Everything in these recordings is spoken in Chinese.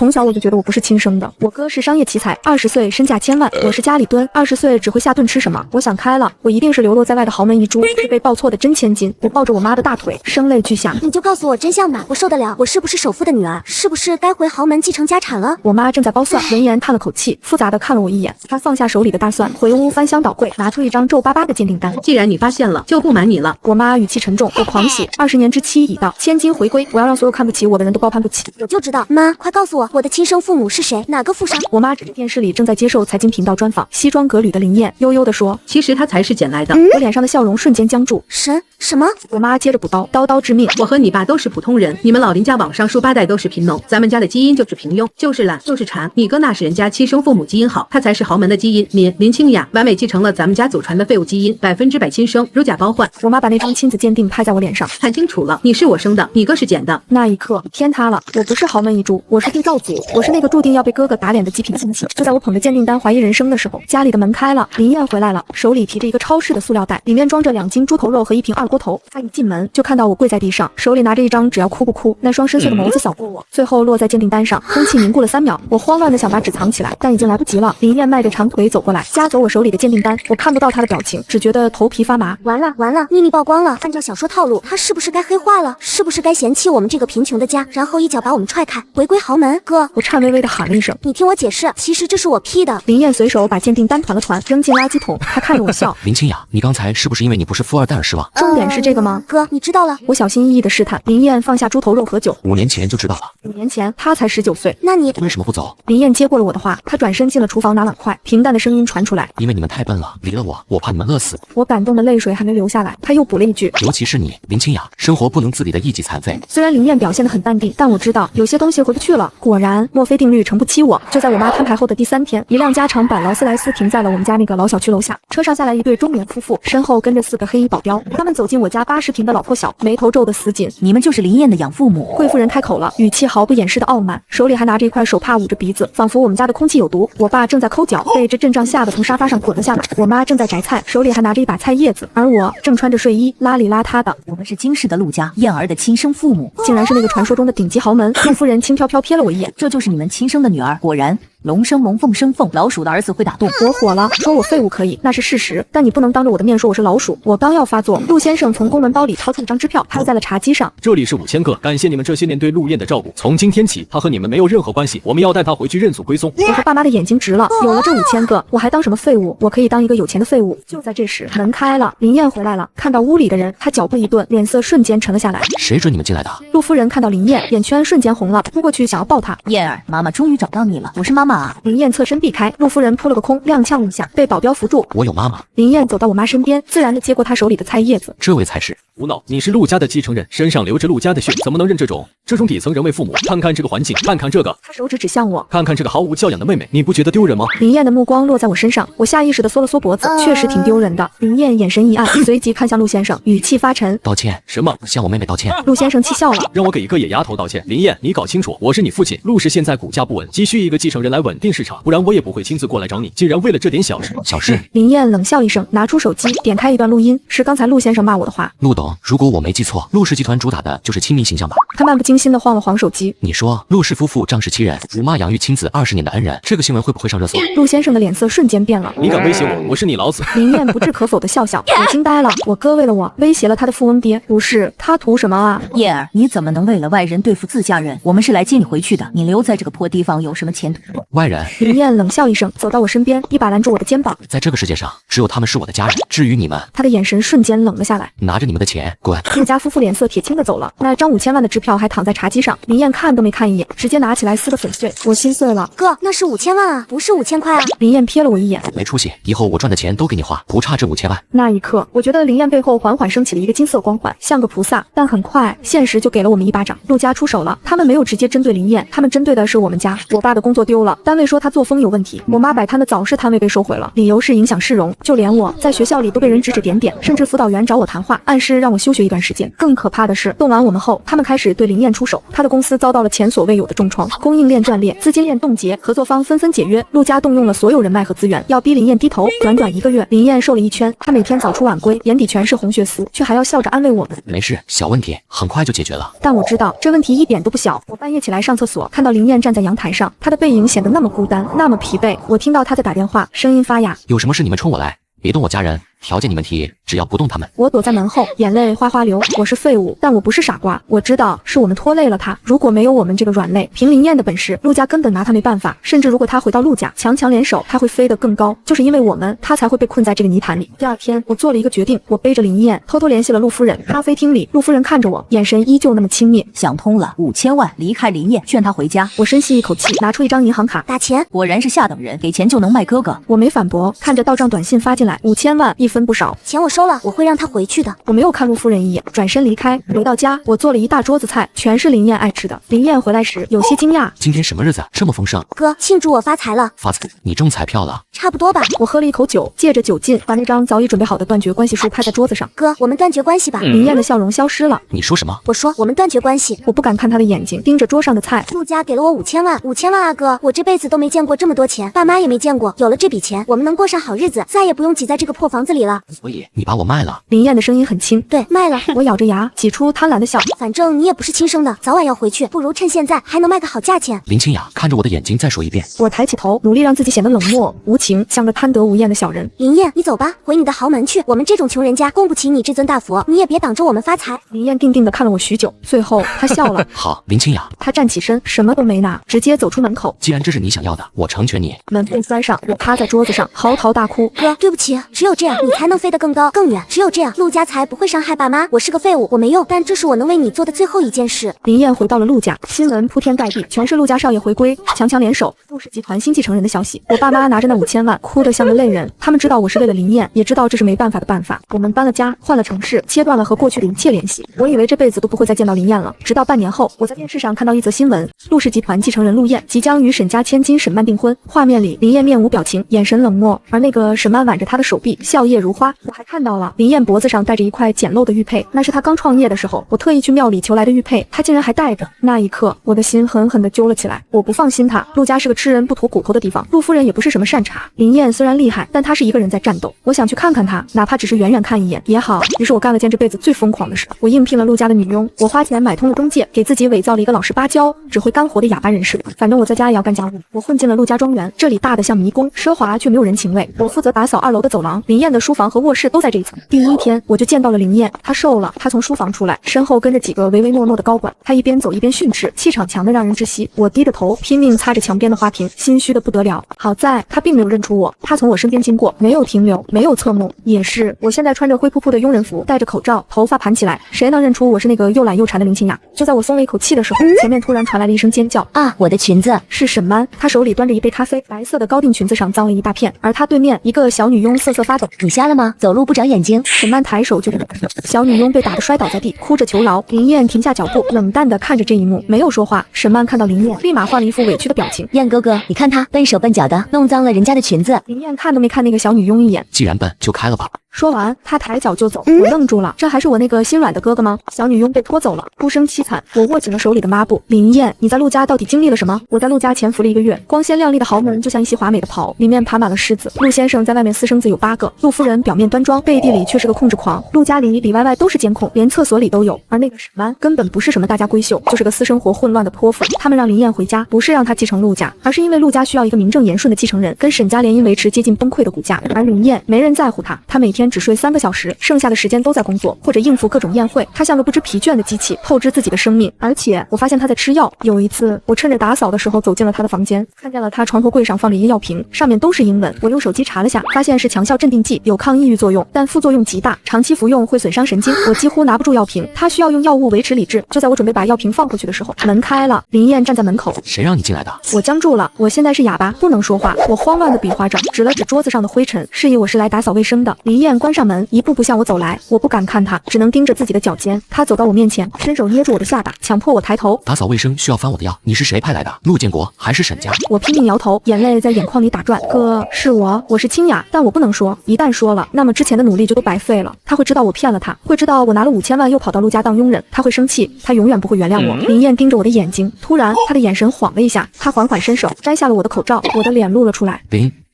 从小我就觉得我不是亲生的，我哥是商业奇才，20岁身价1000万，我是家里蹲，20岁只会下顿吃什么。我想开了，我一定是流落在外的豪门遗珠，是被抱错的真千金。我抱着我妈的大腿，声泪俱下。你就告诉我真相吧，我受得了。我是不是首富的女儿？是不是该回豪门继承家产了？我妈正在剥蒜，闻言叹了口气，复杂的看了我一眼。她放下手里的大蒜，回屋翻箱倒柜，拿出一张皱巴巴的鉴定单。既然你发现了，就不瞒你了。我妈语气沉重，我狂喜，20年之期已到，千金回归，我要让所有看不起我的人都高攀不起。我就知道，妈，快告诉我，我的亲生父母是谁？哪个富商？我妈指着电视里正在接受财经频道专访，西装革履的林燕悠悠地说：“其实他才是捡来的。”我脸上的笑容瞬间僵住。什么？我妈接着补刀，刀刀致命。我和你爸都是普通人，你们老林家往上数8代都是贫农，咱们家的基因就是平庸，就是懒，就是馋。你哥那是人家亲生父母基因好，他才是豪门的基因。林清雅完美继承了咱们家祖传的废物基因，100%亲生，如假包换。我妈把那张亲子鉴定拍在我脸上，看清楚了，你是我生的，你哥是捡的。那一刻天塌了，我不是豪门遗珠，我是地造祖，我是那个注定要被哥哥打脸的极品亲戚。就在我捧着鉴定单怀疑人生的时候，家里的门开了，林燕回来了，手里提着一个超市的塑料袋，里面装着2斤猪头肉和1瓶二锅头。她一进门就看到我跪在地上，手里拿着一张只要哭不哭，那双深邃的眸子扫过我，最后落在鉴定单上。空气凝固了3秒，我慌乱的想把纸藏起来，但已经来不及了。林燕迈着长腿走过来，夹走我手里的鉴定单，我看不到她的表情，只觉得头皮发麻。完了，秘密曝光了。按照小说套路，他是不是该黑化了？是不是该嫌弃我们这个贫穷的家，然后一脚把我们踹开，回归豪门？哥，我颤巍巍的喊了一声，你听我解释，其实这是我 P 的。林燕随手把鉴定单团了团，扔进垃圾桶。她看着我笑，林清雅，你刚才是不是因为你不是富二代而失望？重点是这个吗？哥，你知道了。我小心翼翼的试探。林燕放下猪头肉和酒。5年前就知道了。5年前她才19岁。那你为什么不走？林燕接过了我的话，她转身进了厨房拿碗筷，平淡的声音传出来：因为你们太笨了，离了我怕你们饿死。我感动的泪水还没流下来，她又补了一句：尤其是你，林清雅，生活不能自理的一级残废。虽然林燕表现得很淡定，但我知道有些东西回不去了。果然，墨菲定律诚不欺我。就在我妈摊牌后的第3天，一辆加长版劳斯莱斯停在了我们家那个老小区楼下，车上下来一对中年夫妇，身后跟着4个黑衣保镖。他们走进我家80平的老破小，眉头皱得死紧。你们就是林燕的养父母？贵妇人开口了，语气毫不掩饰的傲慢，手里还拿着一块手帕捂着鼻子，仿佛我们家的空气有毒。我爸正在抠脚，被这阵仗吓得从沙发上滚了下来。我妈正在摘菜，手里还拿着一把菜叶子，而我正穿着睡衣，邋里邋遢的。我们是京市的陆家，燕儿的亲生父母，竟然是那个传说中的顶级豪门。陆夫人轻飘飘瞥了我一眼，这就是你们亲生的女儿。果然，龙生龙，凤生凤，老鼠的儿子会打洞。我火了，说我废物可以，那是事实，但你不能当着我的面说我是老鼠。我刚要发作，陆先生从公文包里掏出一张支票，拍在了茶几上。这里是5000个，感谢你们这些年对陆燕的照顾。从今天起，她和你们没有任何关系，我们要带她回去认祖归宗。我和爸妈的眼睛直了，有了这5000个，我还当什么废物？我可以当一个有钱的废物。就在这时，门开了，林燕回来了。看到屋里的人，她脚步一顿，脸色瞬间沉了下来。谁准你们进来的？陆夫人看到林燕，眼圈瞬间红了，扑过去想要抱她。燕儿，妈妈终于找到你了，我是妈妈啊。林燕侧身避开，陆夫人扑了个空，踉跄一下，被保镖扶住。我有妈妈。林燕走到我妈身边，自然地接过她手里的菜叶子。这位才是。胡闹！你是陆家的继承人，身上流着陆家的血，怎么能认这种底层人为父母？看看这个环境，看看这个。她手指指向我，看看这个毫无教养的妹妹，你不觉得丢人吗？林燕的目光落在我身上，我下意识地缩了缩脖子，确实挺丢人的。林燕眼神一暗，随即看向陆先生，语气发沉：道歉？什么？向我妹妹道歉？陆先生气笑了，让我给一个野丫头道歉？林燕，你搞清楚，我是你父亲。陆氏现在股价不稳，急需一个继承人来稳定市场，不然我也不会亲自过来找你。竟然为了这点小事。林燕冷笑一声，拿出手机，点开一段录音，是刚才陆先生骂我的话。陆董，如果我没记错，陆氏集团主打的就是亲民形象吧？他漫不经心地晃了晃手机。你说陆氏夫妇仗势欺人，辱骂养育亲子20年的恩人，这个新闻会不会上热搜？陆先生的脸色瞬间变了。你敢威胁我，我是你老子！林燕不置可否的笑笑，我惊呆了。我哥为了我威胁了他的富翁爹，不是他图什么啊？燕儿，你怎么能为了外人对付自家人？我们是来接你回去的，你留在这个破地方有什么前途？外人？林燕冷笑一声，走到我身边，一把拦住我的肩膀。在这个世界上，只有他们是我的家人。至于你们，他的眼神瞬间冷了下来。拿着你们的钱滚！陆家夫妇脸色铁青的走了，那张5000万的支票还躺在茶几上。林燕看都没看一眼，直接拿起来撕个粉碎。我心碎了，哥，那是5000万啊，不是5000块啊！林燕瞥了我一眼，没出息，以后我赚的钱都给你花，不差这5000万。那一刻，我觉得林燕背后缓缓升起了一个金色光环，像个菩萨。但很快，现实就给了我们一巴掌。陆家出手了，他们没有直接针对林燕，他们针对的是我们家。我爸的工作丢了，单位说他作风有问题，我妈摆摊的早市摊位被收回了，理由是影响市容。就连我在学校里都被人指指点点，甚至辅导员找我谈话，暗示让我休学一段时间。更可怕的是，动完我们后，他们开始对林燕出手，他的公司遭到了前所未有的重创，供应链断裂，资金链冻结，合作方纷纷解约，陆家动用了所有人脉和资源，要逼林燕低头。短短1个月，林燕瘦了一圈，她每天早出晚归，眼底全是红血丝，却还要笑着安慰我们，没事，小问题，很快就解决了。但我知道这问题一点都不小。我半夜起来上厕所，看到林燕站在阳台上，她的背影显得那么孤单，那么疲惫。我听到她在打电话，声音发哑。有什么事你们冲我来，别动我家人，条件你们提，只要不动他们。我躲在门后，眼泪哗哗流。我是废物，但我不是傻瓜。我知道是我们拖累了他。如果没有我们这个软肋，凭林燕的本事，陆家根本拿他没办法。甚至如果他回到陆家，强强联手，他会飞得更高。就是因为我们，他才会被困在这个泥潭里。第二天，我做了一个决定，我背着林燕，偷偷联系了陆夫人。咖啡厅里，陆夫人看着我，眼神依旧那么轻蔑。想通了，5000万离开林燕，劝她回家。我深吸一口气，拿出一张银行卡，打钱。果然是下等人，给钱就能卖哥哥。我没反驳，看着到账短信发进来，5000万，一分不少。钱我收了，我会让他回去的。我没有看陆夫人一眼，转身离开。回到家，我做了一大桌子菜，全是林燕爱吃的。林燕回来时有些惊讶，今天什么日子这么丰盛？哥，庆祝我发财了。发财？你中彩票了？差不多吧。我喝了一口酒，借着酒劲，把那张早已准备好的断绝关系书拍在桌子上。哥，我们断绝关系吧。林燕的笑容消失了。你说什么？我说我们断绝关系。我不敢看她的眼睛，盯着桌上的菜。陆家给了我5000万，5000万啊哥，我这辈子都没见过这么多钱，爸妈也没见过。有了这笔钱，我们能过上好日子，再也不用挤在这个破房子里了。所以你把我卖了？林燕的声音很轻。对，卖了。我咬着牙，挤出贪婪的笑。反正你也不是亲生的，早晚要回去，不如趁现在还能卖个好价钱。林清雅，看着我的眼睛再说一遍。我抬起头，努力让自己显得冷漠无情，像个贪得无厌的小人。林燕，你走吧，回你的豪门去。我们这种穷人家供不起你这尊大佛，你也别挡着我们发财。林燕定定地看了我许久，最后她笑了。好，林清雅。她站起身，什么都没拿，直接走出门口。既然这是你想要的，我成全你。门被关上，我趴在桌子上嚎啕大哭。哥，对不起，只有这样你才能飞得更高更远，只有这样陆家才不会伤害爸妈。我是个废物，我没用，但这是我能为你做的最后一件事。林燕回到了陆家，新闻铺天盖地，全是陆家少爷回归，强强联手，陆氏集团新继承人的消息。我爸妈拿着那5000万，哭得像个泪人。他们知道我是为了林燕，也知道这是没办法的办法。我们搬了家，换了城市，切断了和过去的一切联系。我以为这辈子都不会再见到林燕了，直到半年后，我在电视上看到一则新闻，陆氏集团继承人陆燕即将与沈家千金沈曼订婚。画面里，林燕面无表情，眼神冷漠，而那个沈曼挽着她的手臂，笑靥如花。我还看到了林燕脖子上戴着一块简陋的玉佩，那是她刚创业的时候，我特意去庙里求来的玉佩，她竟然还戴着。那一刻，我的心狠狠地揪了起来。我不放心她，陆家是个吃人不吐骨头的地方，陆夫人也不是什么善茬。林燕虽然厉害，但她是一个人在战斗，我想去看看她，哪怕只是远远看一眼也好。于是我干了件这辈子最疯狂的事，我应聘了陆家的女佣，我花钱买通了中介，给自己伪造了一个老实巴交、只会干活的哑巴人设。反正我在家也要干家务，我混进了陆家庄园，这里大得像迷宫，奢华却没有人情味。我负责打扫2楼的走廊，林燕的书房和卧室都在这一层。第一天我就见到了林燕，她瘦了，她从书房出来，身后跟着几个唯唯诺诺的高管，她一边走一边训斥，气场强得让人窒息。我低着头拼命擦着墙边的花瓶，心虚的不得了。好在她并没有认出我，她从我身边经过，没有停留，没有侧目。也是，我现在穿着灰扑扑的佣人服，戴着口罩，头发盘起来，谁能认出我是那个又懒又馋的林清雅？就在我松了一口气的时候，前面突然传来了一声尖叫啊！我的裙子！是沈曼，她手里端着一杯咖啡，白色的高定裙子上脏了一大片，而她对面一个小女佣瑟瑟发抖。你瞎了吗？走路不长眼睛！沈曼抬手就是小女佣被打得摔倒在地，哭着求饶。林燕停下脚步，冷淡地看着这一幕，没有说话。沈曼看到林燕，立马换了一副委屈的表情。燕哥哥，你看她笨手笨脚的，弄脏了人家的裙子。林燕看都没看那个小女佣一眼，既然笨，就开了吧。说完，她抬脚就走。我愣住了，这还是我那个心软的哥哥吗？小女佣被拖走了，哭声凄惨。我握紧了手里的抹布。林燕，你在陆家到底经历了什么？我在陆家潜伏了1个月，光鲜亮丽的豪门就像一袭华美的袍，里面爬满了虱子。陆先生在外面私生子有8个，陆夫人表面端庄，背地里却是个控制狂。陆家里外都是监控，连厕所里都有。而那个沈曼根本不是什么大家闺秀，就是个私生活混乱的泼妇。他们让林燕回家，不是让她继承陆家，而是因为陆家需要一个名正言顺的继承人，跟沈家联姻维持接近崩溃的股价。而林燕没人在乎她，她每天只睡3个小时，剩下的时间都在工作或者应付各种宴会。她像个不知疲倦的机器，透支自己的生命。而且我发现她在吃药。有一次，我趁着打扫的时候走进了她的房间，看见了她床头柜上放着一个药瓶，上面都是英文。我用手机查了下，发现是强效镇定剂，有抗抑郁作用，但副作用极大，长期服用会损伤神经。我几乎拿不住药瓶，她需要用药物维持理智。就在我准备把药瓶放回去的时候，门开了，林燕站在门口。谁让你进来的？我僵住了，我现在是哑巴，不能说话。我慌乱地比划着，指了指桌子上的灰尘，示意我是来打扫卫生的。林燕燕关上门，一步步向我走来，我不敢看她，只能盯着自己的脚尖。她走到我面前，伸手捏住我的下巴，强迫我抬头。打扫卫生需要翻我的药，你是谁派来的？陆建国还是沈家？我拼命摇头，眼泪在眼眶里打转。哥，是我是清雅，但我不能说，一旦说了，那么之前的努力就都白费了。他会知道我骗了他，会知道我拿了5000万又跑到陆家当佣人，他会生气，他永远不会原谅我。林燕盯着我的眼睛，突然他的眼神晃了一下，他缓缓伸手摘下了我的口罩，我的脸露了出来。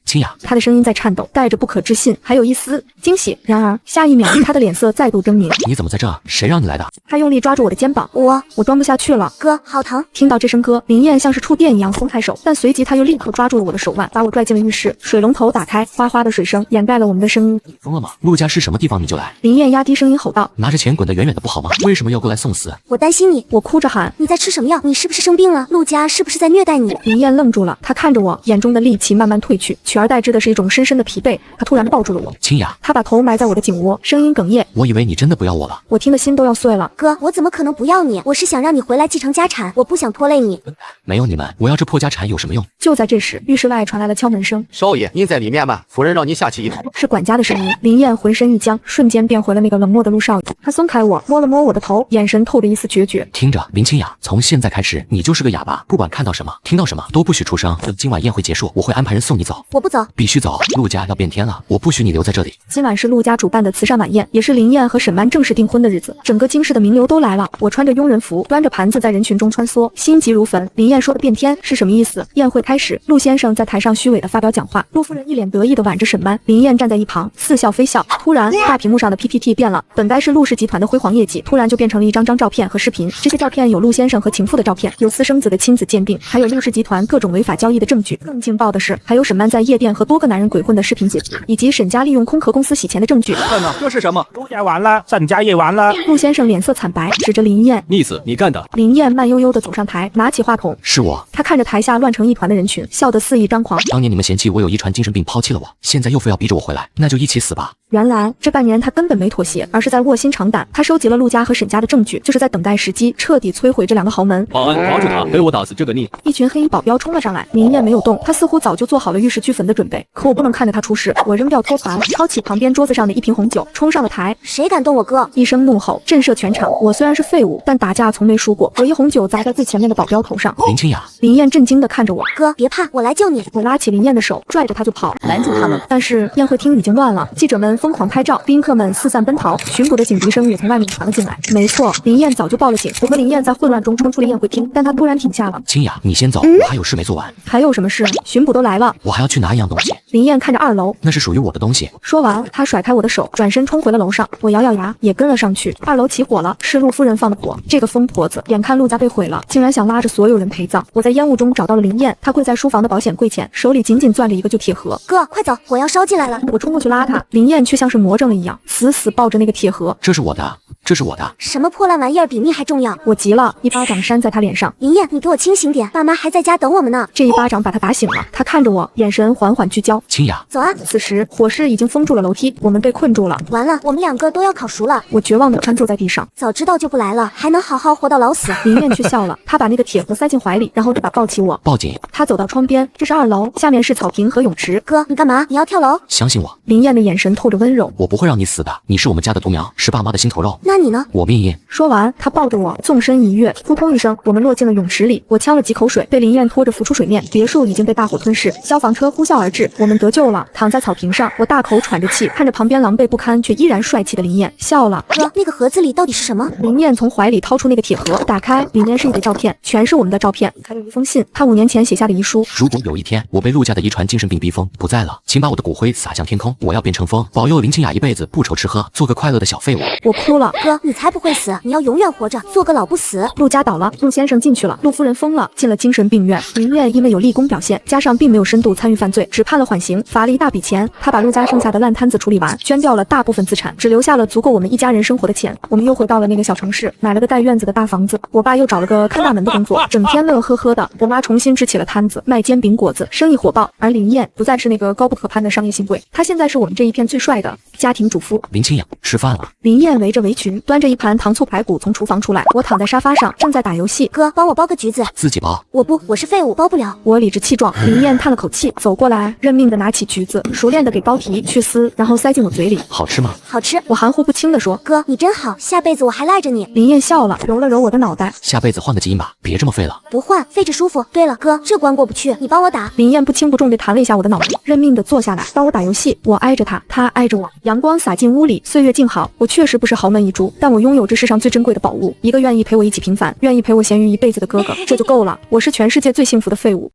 清雅，他的声音在颤抖，带着不可置信，还有一丝惊喜。然而下一秒，他的脸色再度狰狞。你怎么在这？谁让你来的？他用力抓住我的肩膀，我装不下去了。哥，好疼！听到这声歌，林燕像是触电一样松开手，但随即他又立刻抓住了我的手腕，把我拽进了浴室。水龙头打开，哗哗的水声掩盖了我们的声音。疯了吗？陆家是什么地方你就来？林燕压低声音吼道：“拿着钱滚得远远的不好吗？为什么要过来送死？”我担心你。我哭着喊：“你在吃什么药？你是不是生病了？陆家是不是在虐待你？”林燕愣住了，她看着我，眼中的戾气慢慢褪去，取而代之的是一种深深的疲惫。她突然抱住了我，清雅，她把头埋在我的颈窝，声音哽咽：“我以为你真的不要我了。”我听得心都要碎了。哥，我怎么可能不要你？我是想让你回来继承家产，我不想拖累你。没有你们，我要这破家产有什么用？就在这时，浴室外传来了敲门声。少爷，您在里面吗？夫人让您下去一趟。是管家的声音。林燕浑身一僵，瞬间变回了那个冷漠的陆少爷。他松开我，摸了摸我的头，眼神透着一丝决绝。听着，林清雅，从现在开始，你就是个哑巴，不管看到什么、听到什么，都不许出声。等今晚宴会结束，我会安排人送你走。我不走，必须走。陆家要变天了，我不许你留在这里。今晚是陆家主办的慈善晚宴，也是林燕和沈曼正式订婚的日子。整个京市的名流都来了。我穿着佣人服，端着盘子在人群中穿梭，心急如焚。林燕说的变天是什么意思？宴会开始，陆先生在台上虚伪的发表讲话，陆夫人一脸得意的挽着沈曼，林燕站在一旁似笑非笑。突然，大屏幕上的 PPT 变了，本该是陆氏集团的辉煌业绩，突然就变成了一张张照片和视频。这些照片有陆先生和情妇的照片，有私生子的亲子鉴定，还有陆氏集团各种违法交易的证据。更劲爆的是，还有沈曼在夜店和多个男人鬼混的视频截图，以及沈家利用空壳公司洗钱的证据。看呐，这是什么？陆家完了，沈家也完了。陆先生脸色惨白，指着林燕：“逆子，你干的！”林燕慢悠悠地走上台，拿起话筒：“是我。”他看着台下乱成一团的人群，笑得肆意张狂。当年你们嫌弃我有遗传精神病抛弃了我，现在又非要逼着我回来，那就一起死吧。原来这半年他根本没妥协，而是在卧薪尝胆。他收集了陆家和沈家的证据，就是在等待时机，彻底摧毁这两个豪门。保安，抓住他，给我打死这个逆！一群黑衣保镖冲了上来，林燕没有动，他似乎早就做好了玉石俱焚的准备。可我不能看着他出事，我扔掉托盘，抄起旁边桌子上的一瓶红酒，冲上了台。谁敢动我哥？一声怒吼震慑全场。我虽然是废物，但打架从没输过。我一红酒砸在最前面的保镖头上。林清雅，林燕震惊地看着我。哥，别怕，我来救你。我拉起林燕的手，拽着她就跑，拦住他们。但是宴会厅已经乱了，记者们疯狂拍照，宾客们四散奔逃，巡捕的警笛声也从外面传了进来。没错，林燕早就报了警。我和林燕在混乱中冲出了宴会厅，但她突然停下了。清雅，你先走，我还有事没做完。还有什么事？巡捕都来了，我还要去拿一样东西。林燕看着2楼，那是属于我的东西。说完，她甩开我的手，转身冲回了楼上。我咬咬牙，也跟了上去。2楼起火了，是陆夫人放的火。这个疯婆子，眼看陆家被毁了，竟然想拉着所有人陪葬。我在烟雾中找到了林燕，她跪在书房的保险柜前，手里紧紧攥着一个旧铁盒。哥，快走，火要烧进来了！我冲过去拉她，林燕却像是魔怔了一样，死死抱着那个铁盒。这是我的，这是我的。什么破烂玩意儿比命还重要？我急了，一巴掌扇在她脸上。林燕，你给我清醒点，爸妈还在家等我们呢。这一巴掌把她打醒了，她看着我，眼神缓缓聚焦。清雅，走啊！此时火势已经封住了楼梯，我们被困住了。完了，我们2个都要烤熟了。我绝望地瘫坐在地上。早知道就不来了，还能好好活到老死。林燕却笑了，她把那个铁盒塞进怀里，然后一把抱起我。报警！她走到窗边，这是2楼，下面是草坪和泳池。哥，你干嘛？你要跳楼？相信我。林燕的眼神透着温柔。我不会让你死的，你是我们家的独苗，是爸妈的心头肉。那你呢？我命硬。说完，她抱着我，纵身一跃，扑通一声，我们落进了泳池里。我呛了几口水，被林燕拖着浮出水面。别墅已经被大火吞噬，消防车呼啸而至，我们得救了。躺在草坪上，我大口喘着气，看着旁边狼狈不堪却依然帅气的林燕，笑了。哥，那个盒子里到底是什么？林燕从怀里掏出那个铁盒，打开，里面是一叠照片，全是我们的照片，还有一封信，她5年前写下的遗书。如果有一天我被陆家的遗传精神病逼疯不在了，请把我的骨灰撒向天空，我要变成风，保佑林清雅一辈子不愁吃喝，做个快乐的小废物。我哭了。哥，你才不会死，你要永远活着，做个老不死。陆家倒了，陆先生进去了，陆夫人疯了，进了精神病院。林燕因为有立功表现，加上并没有深度参与犯罪，只判了缓刑，罚了一大笔钱。他把陆家剩下的烂摊子处理完，捐掉了大部分资产，只留下了足够我们一家人生活的钱。我们又回到了那个小城市，买了个带院子的大房子。我爸又找了个看大门的工作，整天乐呵呵的。我妈重新支起了摊子，卖煎饼果子，生意火爆。而林燕不再是那个高不可攀的商业新贵，她现在是我们这一片最帅的家庭主妇。林清雅，吃饭了。林燕围着围裙，端着一盘糖醋排骨从厨房出来。我躺在沙发上，正在打游戏。哥，帮我包个橘子。自己包。我不，我是废物，包不了。我理直气壮。林燕叹了口气，走过来。过来，认命的拿起橘子，熟练的给包皮去丝，然后塞进我嘴里。好吃吗？好吃。我含糊不清的说。哥，你真好，下辈子我还赖着你。林燕笑了，揉了揉我的脑袋。下辈子换个基因吧，别这么废了。不换，废着舒服。对了，哥，这关过不去，你帮我打。林燕不轻不重地弹了一下我的脑袋，认命地坐下来，帮我打游戏。我挨着他，他挨着我，阳光洒进屋里，岁月静好。我确实不是豪门一族，但我拥有这世上最珍贵的宝物，一个愿意陪我一起平凡，愿意陪我闲鱼一辈子的哥哥，这就够了。我是全世界最幸福的废物。